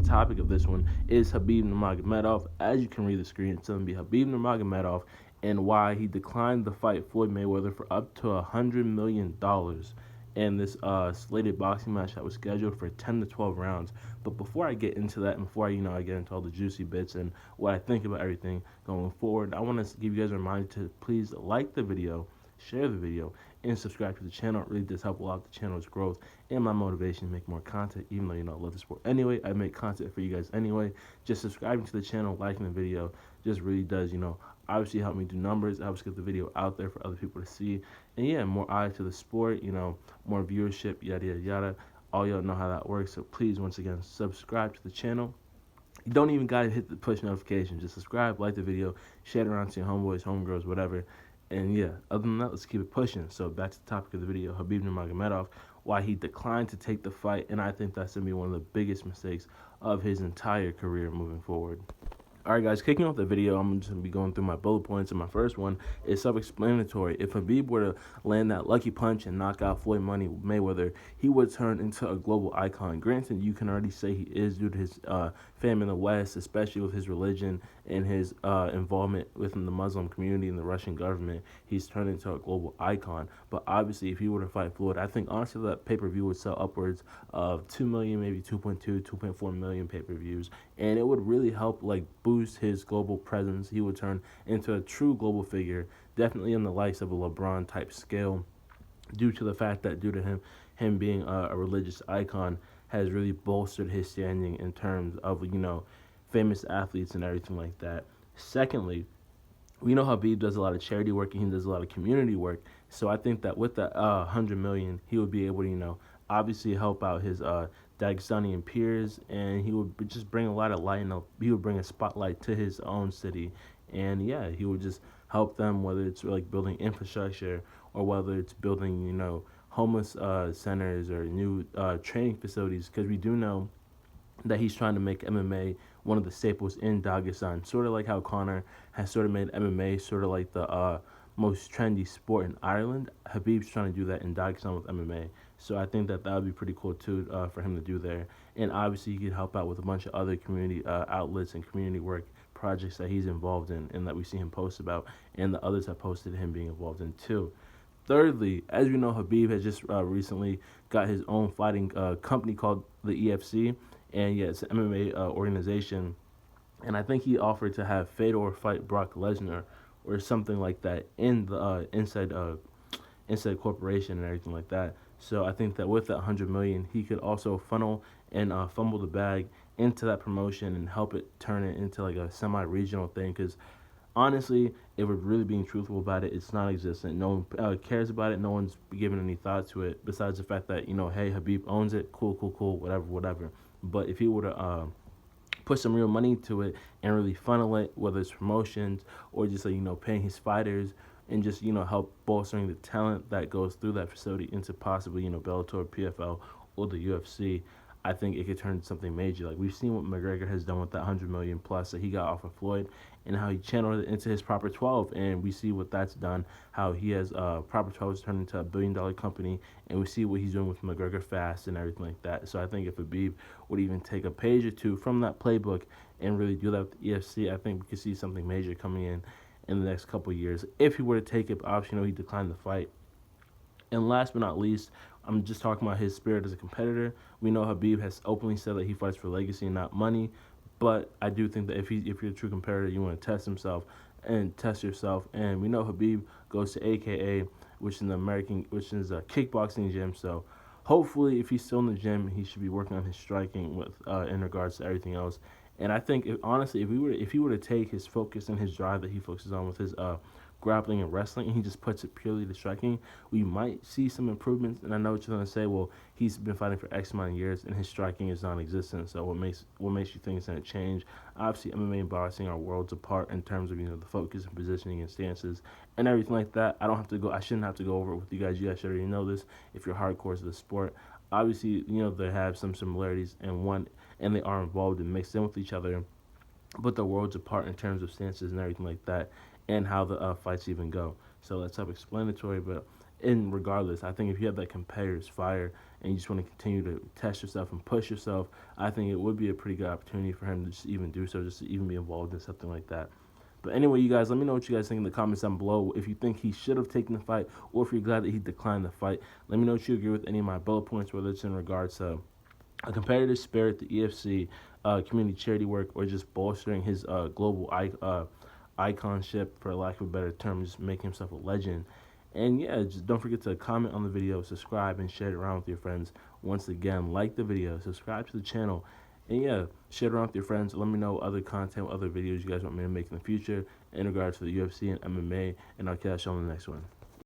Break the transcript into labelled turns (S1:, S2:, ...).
S1: topic of this one is Khabib Nurmagomedov. As you can read the screen, it's going to be Khabib Nurmagomedov and why he declined the fight Floyd Mayweather for up to $100 million in this slated boxing match that was scheduled for 10 to 12 rounds. But before I get into that, and before I get into all the juicy bits and what I think about everything going forward, I want to give you guys a reminder to please like the video, share the video, and subscribe to the channel. It really does help a lot the channel's growth and my motivation to make more content, even though I love the sport anyway. I make content for you guys anyway. Just subscribing to the channel, liking the video, just really does, obviously help me do numbers. It helps get the video out there for other people to see. And yeah, more eyes to the sport, more viewership, yada, yada, yada. All y'all know how that works. So please, once again, subscribe to the channel. You don't even got to hit the push notification. Just subscribe, like the video, share it around to your homeboys, homegirls, whatever. And yeah, other than that, let's keep it pushing. So back to the topic of the video, Khabib Nurmagomedov, why he declined to take the fight. And I think that's going to be one of the biggest mistakes of his entire career moving forward. Alright guys, kicking off the video, I'm just going to be going through my bullet points, and my first one is self-explanatory. If Khabib were to land that lucky punch and knock out Floyd Mayweather, he would turn into a global icon. Granted, you can already say he is due to his fame in the West, especially with his religion and his involvement within the Muslim community and the Russian government. He's turned into a global icon. But obviously, if he were to fight Floyd, I think honestly that pay-per-view would sell upwards of 2 million, maybe 2.2, 2.4 million pay-per-views, and it would really help boost his global presence. He would turn into a true global figure, definitely in the likes of a LeBron type scale, due to the fact that due to him being a religious icon has really bolstered his standing in terms of famous athletes and everything like that. Secondly, we know Khabib does a lot of charity work and he does a lot of community work. So I think that with that 100 million, he would be able to obviously help out his Dagestani peers, and he would just bring a lot of light, and he would bring a spotlight to his own city. And yeah, he would just help them, whether it's building infrastructure or whether it's building homeless centers or new training facilities, because we do know that he's trying to make MMA one of the staples in Dagestan, sort of like how Conor has sort of made MMA sort of like the most trendy sport in Ireland. Khabib's trying to do that in Dagestan with MMA. So I think that would be pretty cool too for him to do there. And obviously he could help out with a bunch of other community outlets and community work projects that he's involved in and that we see him post about, and the others have posted him being involved in too. Thirdly, as we know, Khabib has just recently got his own fighting company called the EFC, and yeah, it's an MMA organization. And I think he offered to have Fedor fight Brock Lesnar or something like that in the inside corporation and everything like that. So I think that with that 100 million, he could also funnel and fumble the bag into that promotion and help it turn it into a semi-regional thing. Because honestly, if we're really being truthful about it, it's non-existent. No one cares about it. No one's giving any thought to it besides the fact that hey, Khabib owns it. Cool, whatever. But if he were to put some real money to it and really funnel it, whether it's promotions or just paying his fighters and just help bolstering the talent that goes through that facility into possibly Bellator, PFL, or the UFC, I think it could turn into something major. We've seen what McGregor has done with that 100 million plus that he got off of Floyd, and how he channeled it into his Proper 12, and we see what that's done. How he has Proper 12 has turned into a $1 billion company, and we see what he's doing with McGregor Fast and everything like that. So I think if Khabib would even take a page or two from that playbook and really do that with the EFC, I think we could see something major coming in the next couple of years if he were to take it. But obviously, he declined the fight. And last but not least, I'm just talking about his spirit as a competitor. We know Khabib has openly said that he fights for legacy and not money. But I do think that if you're a true competitor, you want to test himself and test yourself. And we know Khabib goes to AKA, which is a kickboxing gym. So hopefully, if he's still in the gym, he should be working on his striking with in regards to everything else. And I think, honestly, if he were to take his focus and his drive that he focuses on with his grappling and wrestling, and he just puts it purely to striking, we might see some improvements. And I know what you're going to say, well, he's been fighting for X amount of years and his striking is non-existent, so what makes you think it's going to change? Obviously, MMA and boxing are worlds apart in terms of the focus and positioning and stances and everything like that. I shouldn't have to go over it with you guys. You guys should already know this if you're hardcore to the sport. Obviously, they have some similarities and they are involved and mixed in with each other, but the worlds apart in terms of stances and everything like that, and how the fights even go. So that's self-explanatory, but regardless, I think if you have that competitor's fire and you just want to continue to test yourself and push yourself, I think it would be a pretty good opportunity for him to just even do so, just to even be involved in something like that. But anyway, you guys, let me know what you guys think in the comments down below. If you think he should have taken the fight, or if you're glad that he declined the fight, let me know if you agree with any of my bullet points, whether it's in regards to a competitive spirit, the EFC, community charity work, or just bolstering his global iconship, for lack of a better term, just making himself a legend. And yeah, just don't forget to comment on the video, subscribe, and share it around with your friends. Once again, like the video, subscribe to the channel, and yeah, share it around with your friends. Let me know other content, other videos you guys want me to make in the future in regards to the UFC and MMA, and I'll catch you on the next one.